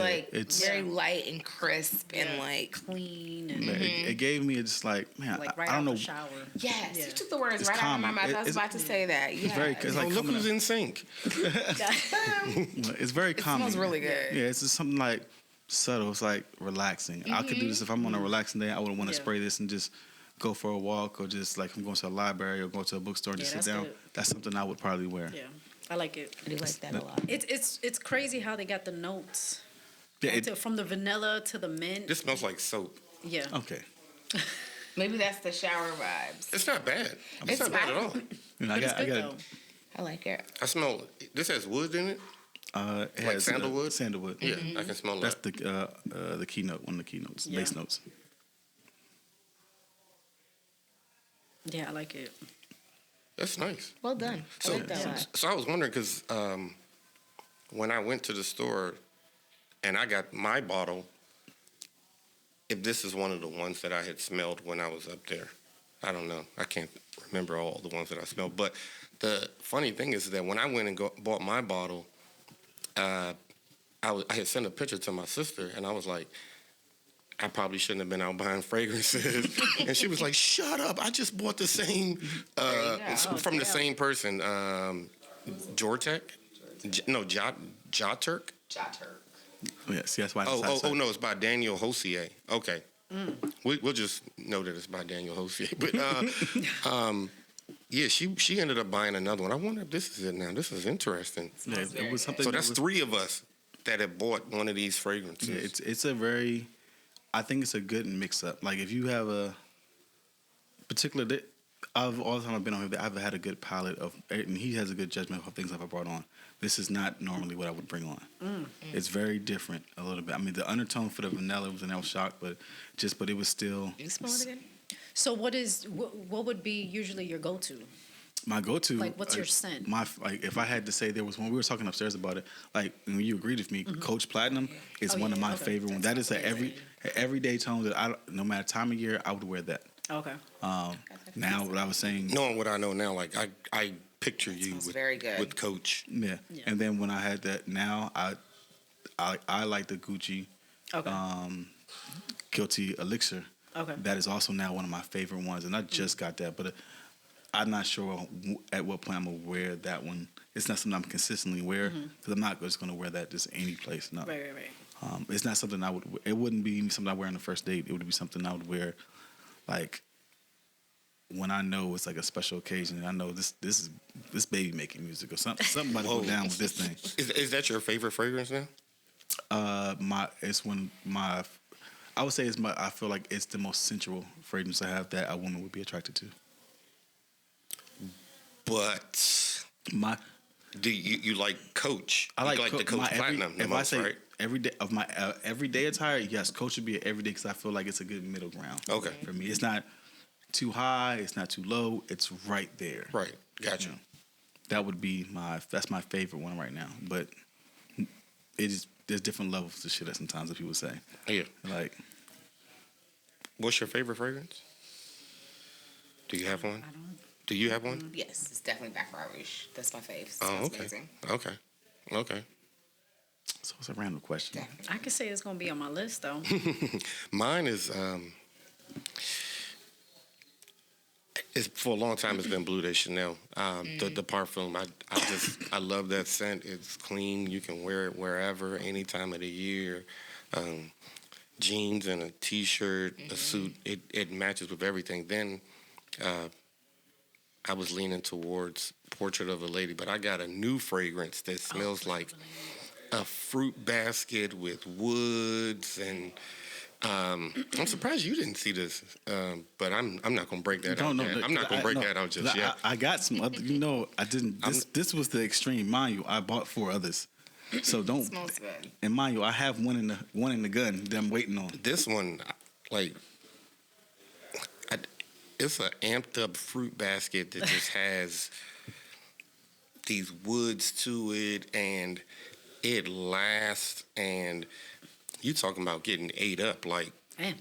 very light and crisp and like clean and it gave me just like, man, like right I don't out know. the shower. yes, Yeah. you took the words It's right out of my calming. mouth. I was about to say that. Yeah. It's very. It's like Look coming who's up- in sync. It's very It calming. smells really good. Yeah, it's just something like subtle. It's like relaxing. I could do this if I'm on a relaxing day. I wouldn't want to Yeah. spray this and just go for a walk, or just like I'm going to a library or go to a bookstore and just sit that's down. good. That's something I would probably wear. Yeah, I like it. I do like that a lot. It's crazy how they got the notes. Yeah, Like from the vanilla to the mint. This smells like soap. Yeah. Okay. Maybe that's the shower vibes. It's not bad. It's It's not bad at fine. all. You know, But it's good though. I like it. I smell. This has wood in it. It Like has, sandalwood? Sandalwood. Yeah, I can smell That's that. the keynote. One of the keynotes, Yeah. base notes. Yeah, I like it. That's nice. Well done. So, I like that a lot. so I was wondering because when I went to the store and I got my bottle, if this is one of the ones that I had smelled when I was up there. I don't know. I can't remember all the ones that I smelled. But the funny thing is that when I went and bought my bottle, I had sent a picture to my sister, and I was like, I probably shouldn't have been out buying fragrances. And she was like, shut up. I just bought the same, from the same person, Jortek? Joturk? Jotter. Oh, yeah, see, that's why. Oh, no, it's by Daniel Hossier. Okay. We'll just know that it's by Daniel Hossier. But, yeah, she ended up buying another one. I wonder if this is it now. This is interesting. Yeah, it was something. So that's 3 of us that have bought one of these fragrances. Yeah, it's a very. I think it's a good mix up. Like if you have a particular, all the time I've been on here, I've had a good palette of, and he has a good judgment of things I've brought on. This is not normally what I would bring on. It's very different a little bit. I mean, the undertone for the vanilla was an L shock, but it was still. You smell it again? So what would be usually your go-to? My go-to, Like, what's your scent? If I had to say, there was one we were talking upstairs about it. Like when you agreed with me, Coach Platinum is one of my favorite ones. That is an everyday tone that no matter time of year, I would wear that. Okay. Now, what I was saying, Knowing what I know now, like I picture you very good. with Coach. yeah. And then when I had that, now I like the Gucci Okay. Guilty Elixir. Okay. That is also now one of my favorite ones, and I just got that, but I'm not sure at what point I'm gonna wear that one. It's not something I'm consistently wear because I'm not just gonna wear that just any place. No. Right. It's not something I would. It wouldn't be something I wear on the first date. It would be something I would wear, like when I know it's like a special occasion. And I know this is baby making music or something. Something about to go down with this thing. Is that your favorite fragrance now? I would say it's my. I feel like it's the most sensual fragrance I have that a woman would be attracted to. But My. do you like Coach? I like the Coach Platinum the most, right? everyday attire, yes, Coach would be an everyday because I feel like it's a good middle ground. Okay. For me, it's not too high, it's not too low, it's right there. Right. Gotcha. You know, that would be that's my favorite one right now. But there's different levels to shit that sometimes that people say. Yeah. Like, what's your favorite fragrance? Do you have one? I don't. Do you have one? Yes, it's definitely Baccarat Rouge. That's my fave. Oh, Smells okay. amazing. Okay. so it's a random question. Definitely. I could say it's gonna be on my list though. Mine is it's for a long time. It's been Bleu de Chanel. The parfum. I love that scent. It's clean. You can wear it wherever, any time of the year. Jeans and a t-shirt, a suit. It matches with everything. Then I was leaning towards Portrait of a Lady, but I got a new fragrance that smells like a fruit basket with woods, and I'm surprised you didn't see this, but I'm not gonna break that out. No, I'm not gonna break that out just yet. I got some other. I didn't. This was the extreme. Mind you, I bought 4 others. So don't. Smells good. And mind you, I have one in the gun that I'm waiting on. This one, like, it's an amped up fruit basket that just has these woods to it, and it lasts. And you talking about getting ate up, like. Man.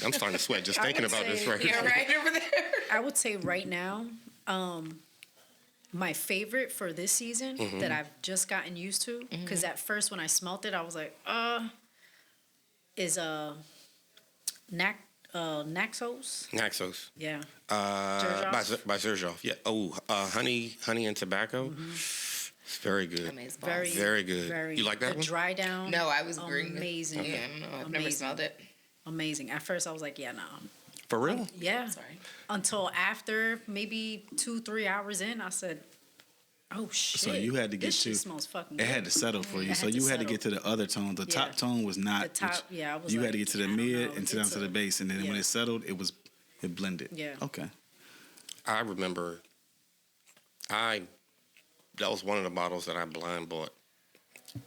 I'm starting to sweat just thinking about this right Yeah, now. right over there. I would say right now, my favorite for this season that I've just gotten used to, because at first when I smelt it, I was like, is Naxos. Naxos. Yeah. By Xerjoff. Yeah. Oh, honey and tobacco. It's very good. Amazing. Very good. You like that the one? dry down. No, I was agreeing. Amazing. Yeah, I don't know. I've never smelled it. Amazing. At first I was like, yeah, no. For real? Yeah. Sorry. Until after maybe 2-3 hours in, I said, oh shit. So you had to get this to. shit smells fucking It good. had to settle for you. It So had to you had to settle. get to the other tone. The top Yeah. tone was not. The top, yeah, I was You like, had to get to the I don't mid know. and down It's to the bass, and then when yeah. it settled, it blended. Yeah. Okay. I remember that was one of the bottles that I blind bought,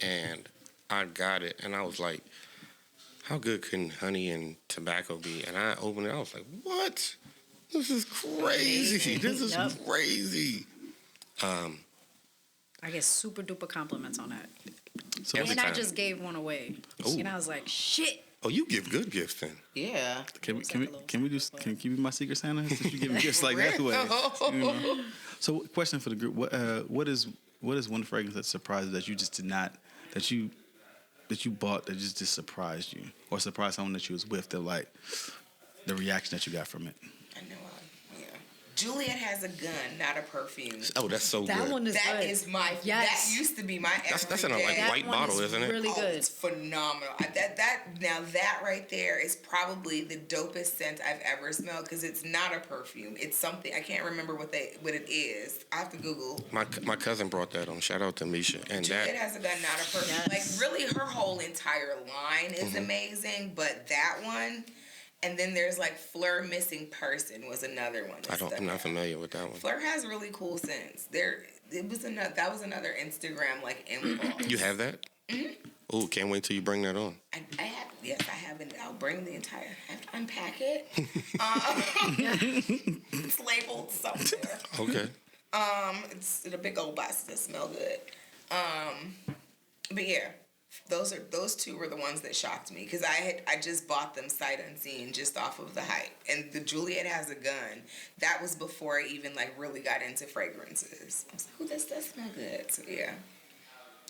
and I got it, and I was like, how good can honey and tobacco be? And I opened it, I was like, what? This is crazy. This is Yep. crazy. I get super duper compliments on that. So Every And I time. just gave one away. Ooh. And I was like, shit. Oh, you give good gifts then. Yeah. can It's like a little you be my secret Santa since you give me gifts like that way? You know? So question for the group: what is one fragrance that surprised you that you just did not that you bought that just surprised you or surprised someone that you was with that like the reaction that you got from it? I know. Yeah. Juliet has a gun, not a perfume. Oh, that's so That good. one is That good. is my. Yes. That used to be my. That's in a like everyday- white one bottle, is isn't it? really Oh, good. it's phenomenal. That right there is probably the dopest scent I've ever smelled because it's not a perfume. It's something I can't remember what it is. I have to Google. My cousin brought that on. Shout out to Misha. And Juliet that has a gun, not a perfume. Yes. Like really, her whole entire line is amazing, but that one, and then there's like Fleur Missing Person was another one. I'm not familiar with that one. Fleur has really cool scents. That was another Instagram like impulse. You have that? Mm-hmm. Oh, can't wait till you bring that on. I have, yes, I haven't. I'll bring the entire. I have to unpack it. It's labeled somewhere. Okay. It's in a big old box that smell good. But yeah, those two were the ones that shocked me because I just bought them sight unseen just off of the hype. And the Juliet Has a Gun, that was before I even like really got into fragrances. I was like, oh, this does smell good. So yeah.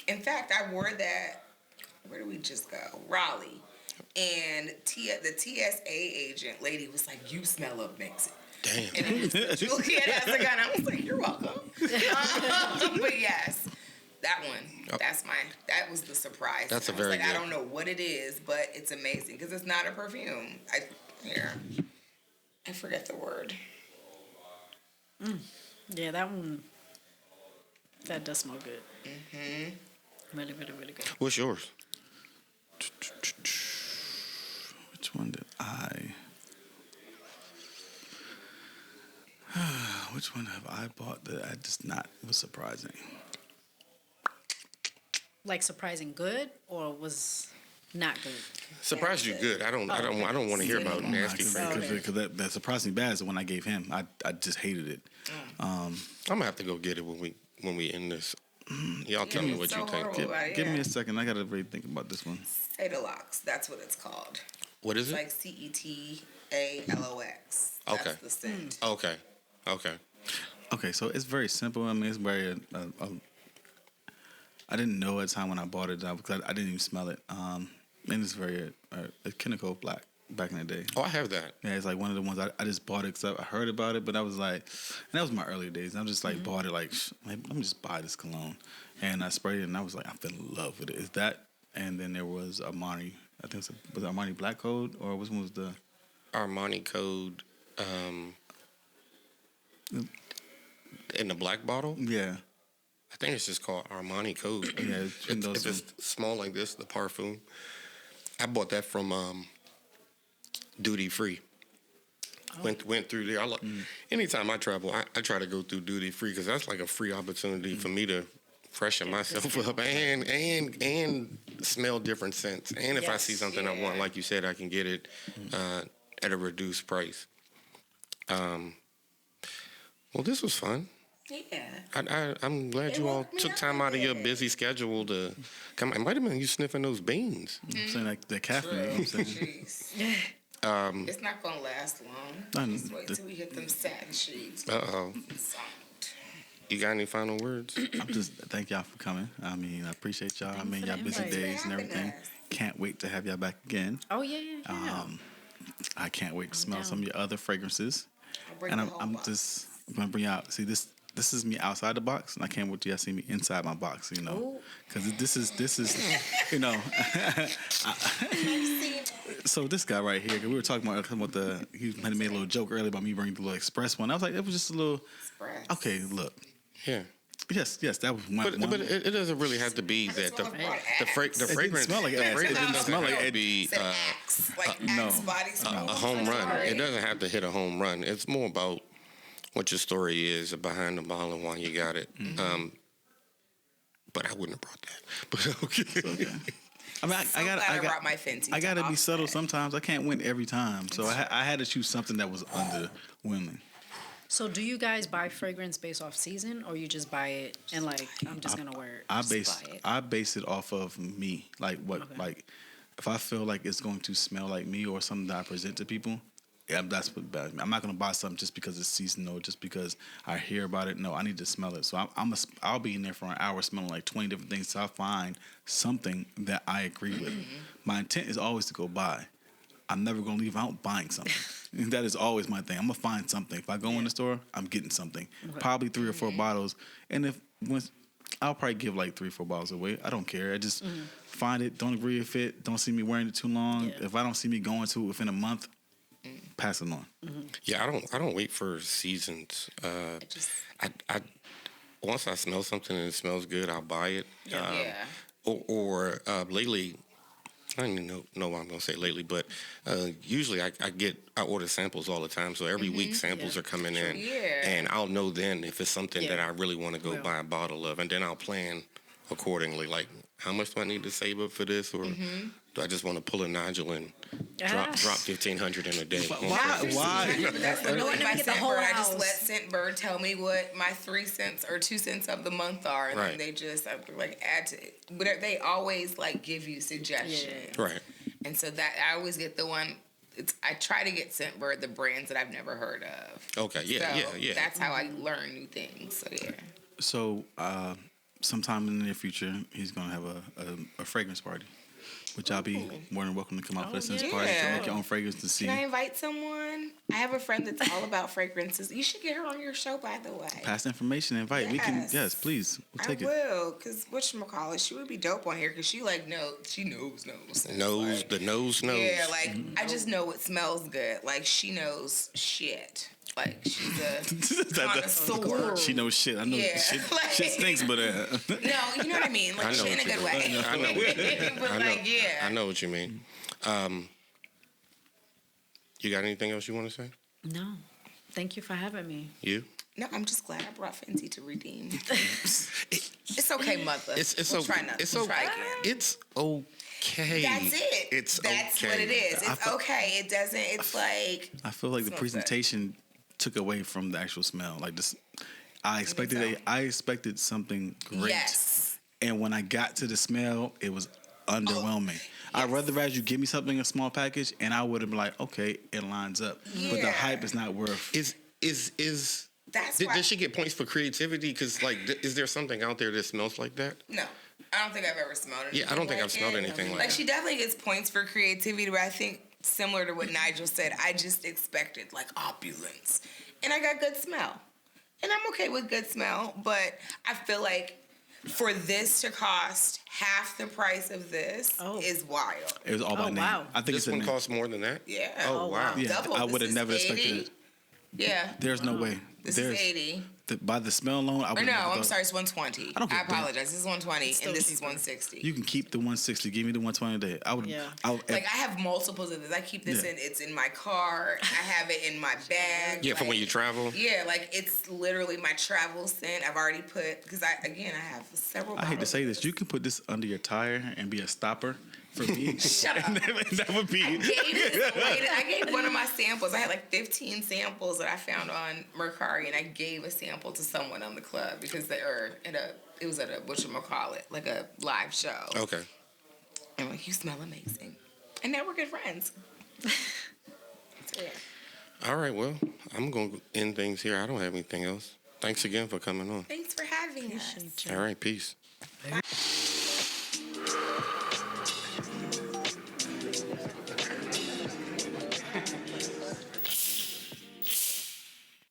In fact, I wore that. Where did we just go? Raleigh. And the TSA agent lady was like, you smell amazing. Damn. And it was Juliet Has a Gun. I was like, you're welcome. But yes, that one. That was the surprise. That's a I was very like, I good. don't know what it is, but it's amazing because it's not a perfume. I forget the word. Yeah, that one. That does smell good. Really, really, really good. What's yours? Which one did I? Which one have I bought that I just not was surprising? Like surprising good or was not good? Surprised you good. I don't want to hear about nasty fragrance. Because that surprised me bad is the one I gave him. I just hated it. I'm gonna have to go get it when we end this. Y'all tell me what so you think. horrible. Give me a second. I gotta really think about this one. Cetalox, that's what it's called. What is It's it? like CETALOX. Okay. That's the scent. Okay. Okay, so it's very simple. I mean, it's very. I didn't know at the time when I bought it because I didn't even smell it. And it's very Kinnico Black back in the day. Oh, I have that. Yeah, it's like one of the ones I just bought it because I heard about it, but I was like, and that was my early days. And I just like bought it like, let me just buy this cologne, and I sprayed it, and I was like, I fell in love with it. Is that? And then there was Armani. I think was it Armani Black Code or which one was the Armani Code in the black bottle. Yeah. I think it's just called Armani Code. Yeah, If it's small like this, the parfum. I bought that from Duty Free. Went through there. Anytime I travel, I try to go through Duty Free because that's like a free opportunity for me to freshen myself up and smell different scents. And if I see something I want, like you said, I can get it at a reduced price. Well, this was fun. Yeah. I'm glad you all took time out of your busy schedule to come. It might have been you sniffing those beans. I'm saying like the caffeine. You know what I'm saying? Jeez. It's not gonna last long. Just wait till we hit them satin sheets. Uh-oh. You got any final words? I'm just thank y'all for coming. I mean, I appreciate y'all. I mean, y'all busy days and everything. Can't wait to have y'all back again. Oh yeah. I can't wait to smell some of your other fragrances. And I'm just gonna bring out. See this is me outside the box, and I can't wait till y'all see me inside my box. You know, because this is you know. So this guy right here, we were talking about he made a little joke earlier about me bringing the little express one. I was like, it was just a little. Express. Okay, look. Yeah. Yes, that was one. But it doesn't really have to be that the fragrance. Smell like the fragrance didn't smell like have to it. be Axe body spray. a home run. It doesn't have to hit a home run. It's more about what your story is behind the bottle and why you got it. But I wouldn't have brought that. But okay. I mean, I brought my Fenty. I gotta be subtle sometimes. I can't win every time, so I had to choose something that was under women. So do you guys buy fragrance based off season, or you just buy it and like I'm just gonna wear it? I base it off of me, like like if I feel like it's going to smell like me or something that I present to people. Yeah, that's what bothers me. I'm not gonna buy something just because it's seasonal, just because I hear about it. No, I need to smell it. So I'll be in there for an hour smelling like 20 different things. So I'll find something that I agree with. My intent is always to go buy. I'm never gonna leave out buying something. That is always my thing. I'm gonna find something. If I go in the store, I'm getting something. Probably 3 or 4 bottles. And I'll probably give like 3 or 4 bottles away. I don't care. I just find it. Don't agree with it. Don't see me wearing it too long. Yeah. If I don't see me going to it within a month, pass it on. Yeah, I don't wait for seasons. I once I smell something and it smells good, I'll buy it. Or lately, I don't even know what I'm gonna say lately, but usually I order samples all the time. So every week samples are coming in, and I'll know then if it's something that I really want to go buy a bottle of, and then I'll plan accordingly. Like, how much do I need to save up for this, or do I just want to pull a nodule and drop $1,500 in a day? Why? That's No one my get the scent whole bird. I house. just let Scentbird tell me what my 3 cents or 2 cents of the month are, and then they just like add to it. But they always like give you suggestions, Right. And so that I always get the one. I try to get Scentbird the brands that I've never heard of. Okay. Yeah. That's how I learn new things. So yeah. So sometime in the near future, he's gonna have a fragrance party, which I'll be more than welcome to come out for the sense party to make your own fragrance to see. Can I invite someone? I have a friend that's all about fragrances. You should get her on your show, by the way. Pass the information, invite. We can, please. We'll take it. I will, because whatchamacallit, she would be dope on here, because she knows. Knows the nose. Yeah, like, I just know what smells good. Like, she knows shit. Like, she's a connoisseur. She knows shit. I know shit stinks, but no, you know what I mean? Like, shit in a good way. I know. But I know what you mean. You got anything else you want to say? No. Thank you for having me. You? No, I'm just glad I brought Fenty to redeem. It's okay, mother. We'll try not to try again. It's okay. That's it. That's what it is. It's okay. It doesn't. It's like. I feel like the smells presentation took away from the actual smell. Like this, I expected something great. Yes. And when I got to the smell, it was underwhelming. I'd rather you give me something in a small package, and I would have been like, okay, it lines up. But the hype is not worth. Did she get points for creativity? Because is there something out there that smells like that? No. I don't think I've ever smelled it. Yeah, I don't think I've smelled anything like that. She definitely gets points for creativity, but I think similar to what Nigel said, I just expected opulence. And I got good smell. And I'm okay with good smell, but I feel like for this to cost half the price of this is wild. It was all by name. Wow. I think this one costs more than that? Yeah. Oh, wow. Yeah, Double. I would have never 80? expected it. Yeah. There's no way. This is 80. By the smell alone, I would never I'm thought- sorry, it's 120. don't give I a damn. apologize. This is 120, and this is cheaper. 160. You can keep the 160. Give me the 120 today. I would. Yeah. I have multiples of this. I keep this it's in my car. I have it in my bag. Yeah, for when you travel? Yeah, it's literally my travel scent. I've already put, because I have several I hate to bottles say of this. You can put this under your tire and be a stopper for me. Shut up. That would be. I gave one of my samples. I had 15 samples that I found on Mercari, and I gave a sample to someone on the club because it was at a whatchamacallit, like a live show. Okay. And I'm like, you smell amazing. And now we're good friends. So, yeah. All right, well, I'm going to end things here. I don't have anything else. Thanks again for coming on. Thanks for having us. All right, peace.